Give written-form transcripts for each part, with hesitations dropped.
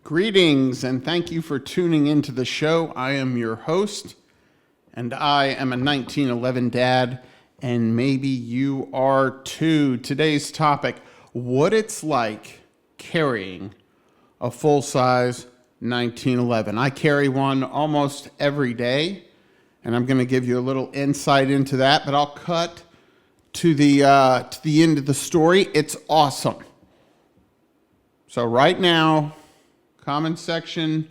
Greetings and thank you for tuning into the show. I am your host and I am a 1911 dad, and maybe you are too. Today's topic, what it's like carrying a full-size 1911. I carry one almost every day, and I'm going to give you a little insight into that, but I'll cut to the end of the story. It's awesome. So right now, comment section,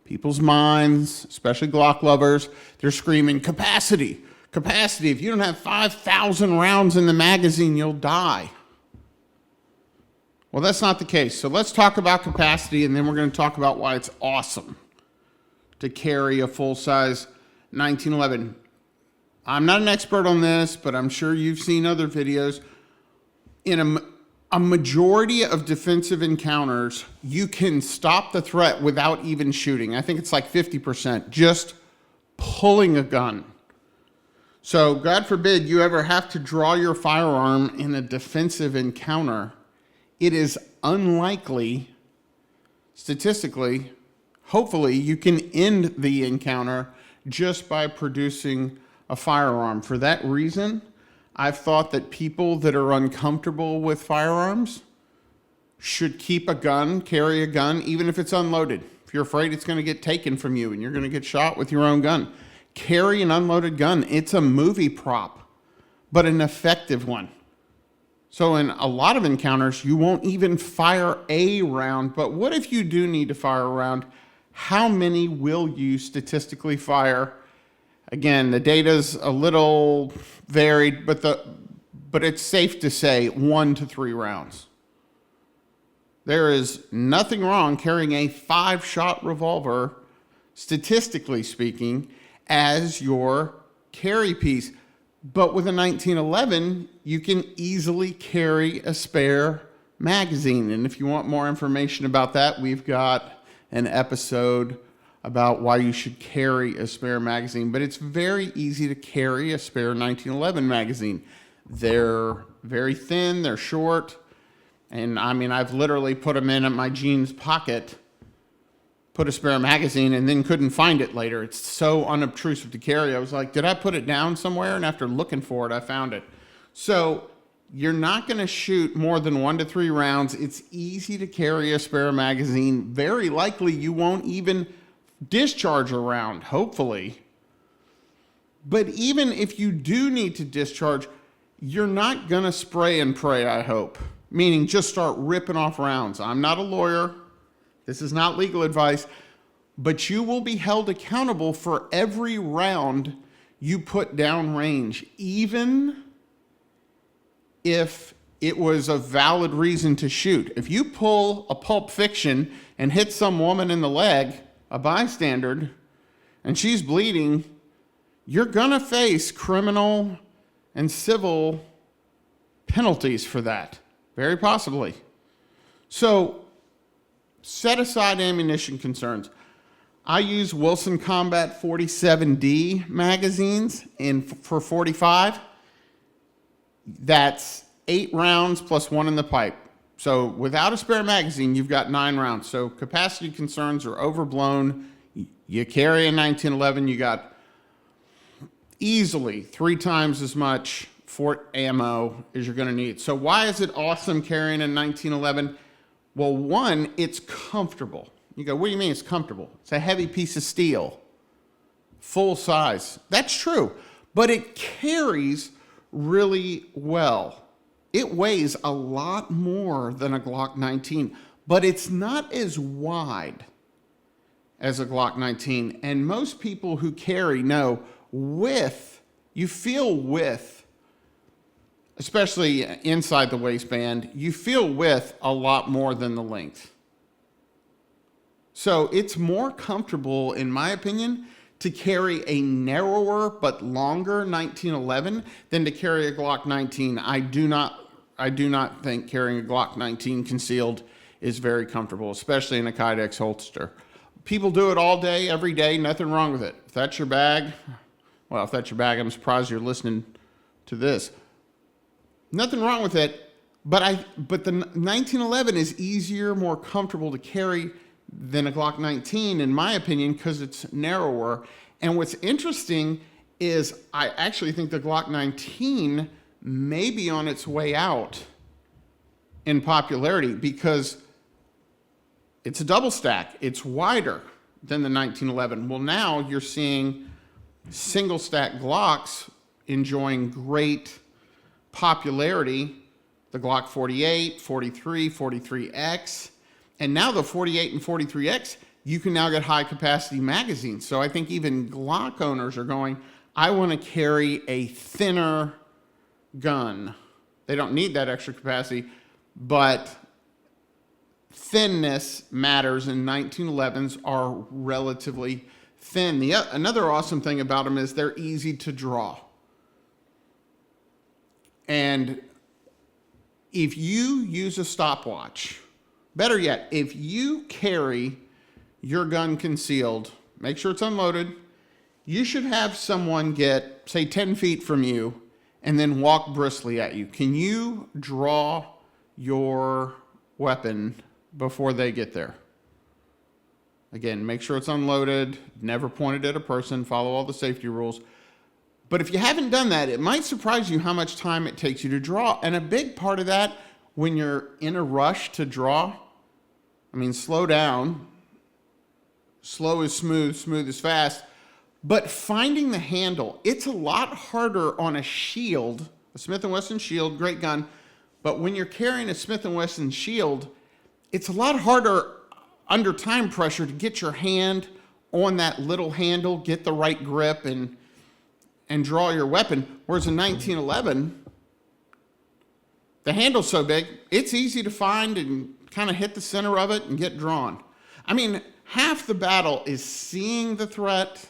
people's minds, especially Glock lovers, they're screaming, capacity, capacity. If you don't have 5,000 rounds in the magazine, you'll die. Well, that's not the case. So let's talk about capacity, and then we're going to talk about why it's awesome to carry a full-size 1911. I'm not an expert on this, but I'm sure you've seen other videos. In a majority of defensive encounters, you can stop the threat without even shooting. I think it's like 50%, just pulling a gun. So God forbid you ever have to draw your firearm in a defensive encounter. It is unlikely, statistically, hopefully you can end the encounter just by producing a firearm. For that reason, I've thought that people that are uncomfortable with firearms should keep a gun, carry a gun, even if it's unloaded. If you're afraid it's going to get taken from you and you're going to get shot with your own gun, carry an unloaded gun. It's a movie prop, but an effective one. So in a lot of encounters, you won't even fire a round, but what if you do need to fire a round? How many will you statistically fire? Again, the data's a little varied, but it's safe to say 1 to 3 rounds. There is nothing wrong carrying a 5-shot revolver, statistically speaking, as your carry piece. But with a 1911, you can easily carry a spare magazine. And if you want more information about that, we've got an episode about why you should carry a spare magazine. But it's very easy to carry a spare 1911 magazine. They're very thin, they're short, and I mean, I've literally put them in my jeans pocket, put a spare magazine, and then couldn't find it later. It's so unobtrusive to carry. I was like, did I put it down somewhere? And after looking for it, I found it. So you're not going to shoot more than 1 to 3 rounds. It's easy to carry a spare magazine. Very likely you won't even discharge a round, hopefully. But even if you do need to discharge, you're not going to spray and pray, I hope. Meaning just start ripping off rounds. I'm not a lawyer. This is not legal advice. But you will be held accountable for every round you put down range, even if it was a valid reason to shoot. If you pull a Pulp Fiction and hit some woman in the leg, a bystander, and she's bleeding, you're gonna face criminal and civil penalties for that, very possibly. So set aside ammunition concerns. I use Wilson Combat 47D magazines for 45. That's 8 rounds plus 1 in the pipe. So without a spare magazine, you've got 9 rounds. So capacity concerns are overblown. You carry a 1911, you got easily 3 times as much Fort ammo as you're going to need. So why is it awesome carrying a 1911? Well, one, it's comfortable. You go, what do you mean it's comfortable? It's a heavy piece of steel, full size. That's true, but it carries really well. It weighs a lot more than a Glock 19, but it's not as wide as a Glock 19. And most people who carry know width, you feel width, especially inside the waistband, you feel width a lot more than the length. So it's more comfortable, in my opinion, to carry a narrower but longer 1911 than to carry a Glock 19. I do not think carrying a Glock 19 concealed is very comfortable, especially in a Kydex holster. People do it all day, every day, nothing wrong with it. If that's your bag, well, if that's your bag, I'm surprised you're listening to this. Nothing wrong with it, but the 1911 is easier, more comfortable to carry, than a Glock 19, in my opinion, because it's narrower. And what's interesting is I actually think the Glock 19 may be on its way out in popularity because it's a double stack. It's wider than the 1911. Well, now you're seeing single stack Glocks enjoying great popularity. The Glock 48, 43, 43X, and now the 48 and 43X, you can now get high capacity magazines. So I think even Glock owners are going, I want to carry a thinner gun. They don't need that extra capacity, but thinness matters, and 1911s are relatively thin. Another awesome thing about them is they're easy to draw. And if you use a stopwatch, better yet, if you carry your gun concealed, make sure it's unloaded, you should have someone get, say, 10 feet from you and then walk briskly at you. Can you draw your weapon before they get there? Again, make sure it's unloaded, never point it at a person, follow all the safety rules. But if you haven't done that, it might surprise you how much time it takes you to draw. And a big part of that, when you're in a rush to draw, I mean, slow down. Slow is smooth, smooth is fast. But finding the handle, it's a lot harder on a shield, a Smith & Wesson Shield, great gun. But when you're carrying a Smith & Wesson Shield, it's a lot harder under time pressure to get your hand on that little handle, get the right grip, and draw your weapon. Whereas in 1911, the handle's so big, it's easy to find and kind of hit the center of it and get drawn. I mean, half the battle is seeing the threat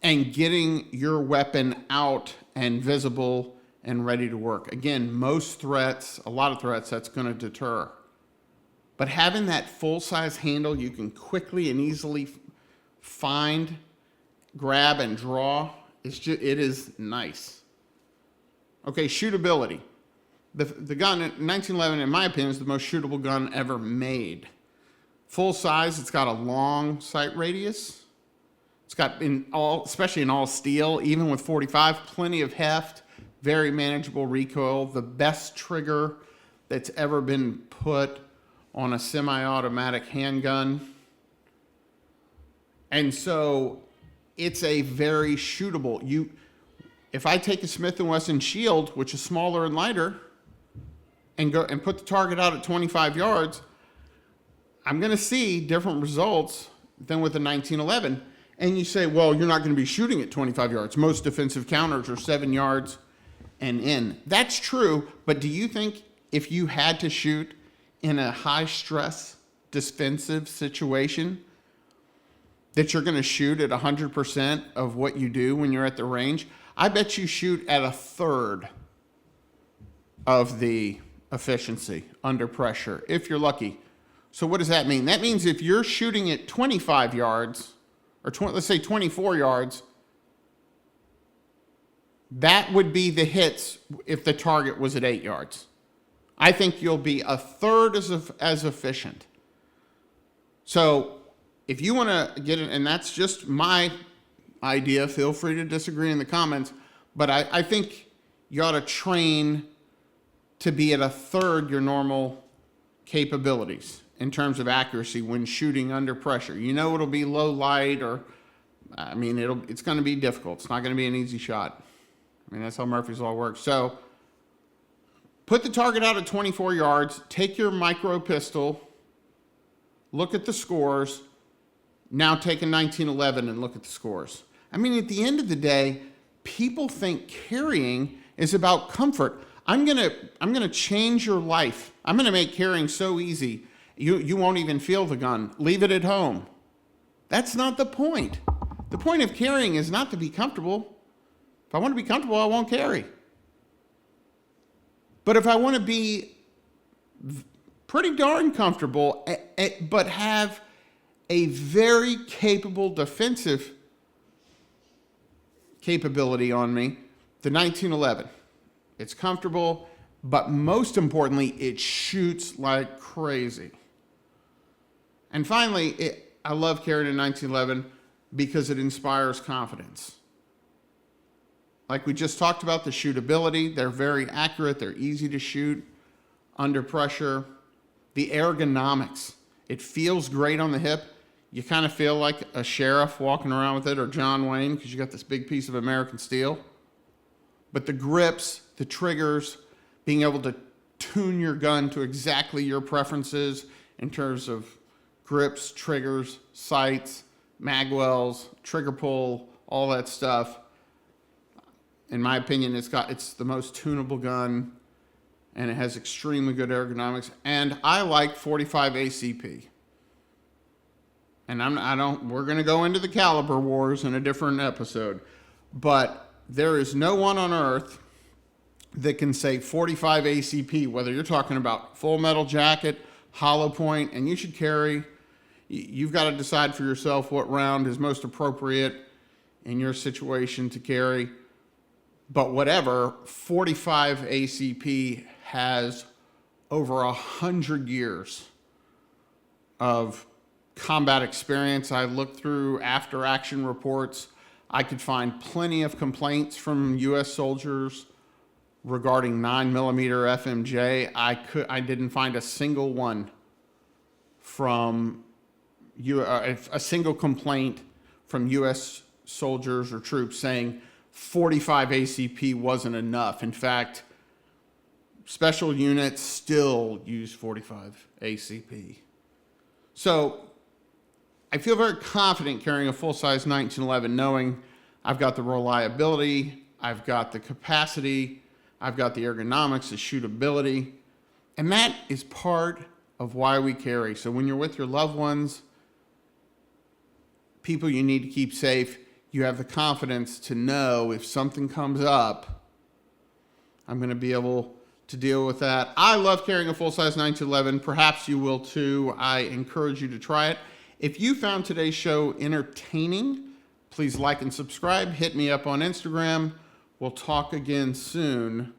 and getting your weapon out and visible and ready to work. Again, most threats, a lot of threats, that's going to deter. But having that full-size handle you can quickly and easily find, grab, and draw, it is nice. Okay, shootability. The gun, 1911, in my opinion, is the most shootable gun ever made. Full size, it's got a long sight radius. It's got, especially in all steel, even with 45, plenty of heft, very manageable recoil, the best trigger that's ever been put on a semi-automatic handgun. And so it's a very shootable. If I take a Smith & Wesson Shield, which is smaller and lighter, and go and put the target out at 25 yards, I'm going to see different results than with a 1911. And you say, well, you're not going to be shooting at 25 yards. Most defensive counters are 7 yards and in. That's true, but do you think if you had to shoot in a high-stress defensive situation that you're going to shoot at 100% of what you do when you're at the range? I bet you shoot at a third of the efficiency under pressure, if you're lucky. So what does that mean? That means if you're shooting at 25 yards, or let's say 24 yards, that would be the hits if the target was at 8 yards. I think you'll be a third as efficient. So if you want to get it, and that's just my idea, feel free to disagree in the comments, but I think you ought to train to be at a third your normal capabilities in terms of accuracy when shooting under pressure. You know it'll be low light, or it's going to be difficult. It's not going to be an easy shot. I mean, that's how Murphy's Law works. So put the target out at 24 yards, take your micro pistol, look at the scores, now take a 1911 and look at the scores. I mean, at the end of the day, people think carrying is about comfort. I'm gonna change your life. I'm gonna make carrying so easy, you won't even feel the gun. Leave it at home. That's not the point. The point of carrying is not to be comfortable. If I want to be comfortable, I won't carry. But if I want to be pretty darn comfortable, but have a very capable defensive capability on me, the 1911. It's comfortable, but most importantly, it shoots like crazy. And finally, I love carrying a 1911 because it inspires confidence. Like we just talked about, the shootability, they're very accurate, they're easy to shoot under pressure. The ergonomics, it feels great on the hip. You kind of feel like a sheriff walking around with it, or John Wayne, because you got this big piece of American steel. But the grips, the triggers, being able to tune your gun to exactly your preferences in terms of grips, triggers, sights, magwells, trigger pull, all that stuff. In my opinion, it's the most tunable gun, and it has extremely good ergonomics. And I like 45 ACP. And we're going to go into the caliber wars in a different episode, but there is no one on earth that can say 45 ACP, whether you're talking about full metal jacket, hollow point, and you should carry. You've got to decide for yourself what round is most appropriate in your situation to carry. But whatever, 45 ACP has over 100 years of combat experience. I looked through after action reports. I could find plenty of complaints from U.S. soldiers regarding 9mm FMJ. I didn't find a single one from a single complaint from U.S. soldiers or troops saying 45 ACP wasn't enough. In fact, special units still use 45 ACP. So I feel very confident carrying a full-size 1911, knowing I've got the reliability, I've got the capacity, I've got the ergonomics, the shootability, and that is part of why we carry. So when you're with your loved ones, people you need to keep safe, you have the confidence to know if something comes up, I'm going to be able to deal with that. I love carrying a full-size 1911. Perhaps you will too. I encourage you to try it. If you found today's show entertaining, please like and subscribe. Hit me up on Instagram. We'll talk again soon.